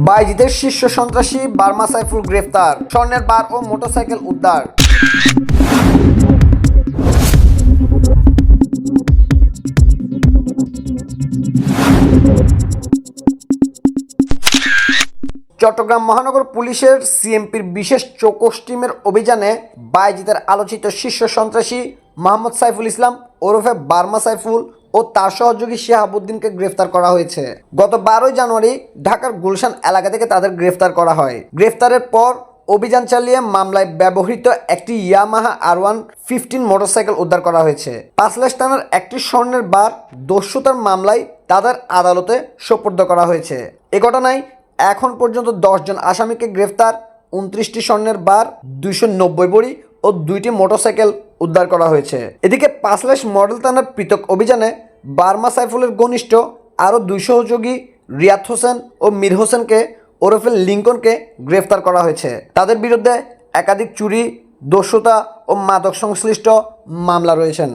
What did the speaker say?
বাইজিদের শীর্ষ সন্ত্রাসী বার্মা সাইফুল গ্রেফতার, স্বর্ণের বার ও মোটরসাইকেল উদ্ধার। চট্টগ্রাম মহানগর পুলিশের সিএমপির বিশেষ চৌকস টিমের অভিযানে বাইজিদের আলোচিত শীর্ষ সন্ত্রাসী মোহাম্মদ সাইফুল ইসলাম ওরফে বার্মা সাইফুল ও তার সহযোগী শিহাবুদ্দিনকে গ্রেফতার করা হয়েছে। গত 12 জানুয়ারি ঢাকার গুলশান এলাকা থেকে তাদের গ্রেফতার করা হয়। গ্রেফতারের পর অভিযান চালিয়ে মামলায় ব্যবহৃত একটি ইয়ামাহা R115 মোটরসাইকেল উদ্ধার করা হয়েছে। পাঁচলাইশ থানার একটি স্বর্ণের বার দস্যুতার মামলায় তাদের আদালতে সোপর্দ করা হয়েছে। এ ঘটনায় এখন পর্যন্ত 10 জন আসামিকে গ্রেফতার, 29টি স্বর্ণের বার, 290 বড়ি ও 2টি মোটরসাইকেল উদ্ধার করা হয়েছে। এদিকে পাঁচলাইশ মডেল থানার পৃথক অভিযানে বার্মা সাইফুলের ঘনিষ্ঠ আরও 2 সহযোগী রিয়াদ হোসেন ও মীর হোসেনকে ওরফে লিঙ্কনকে গ্রেফতার করা হয়েছে। তাদের বিরুদ্ধে একাধিক চুরি, দস্যুতা ও মাদক সংশ্লিষ্ট মামলা রয়েছেন।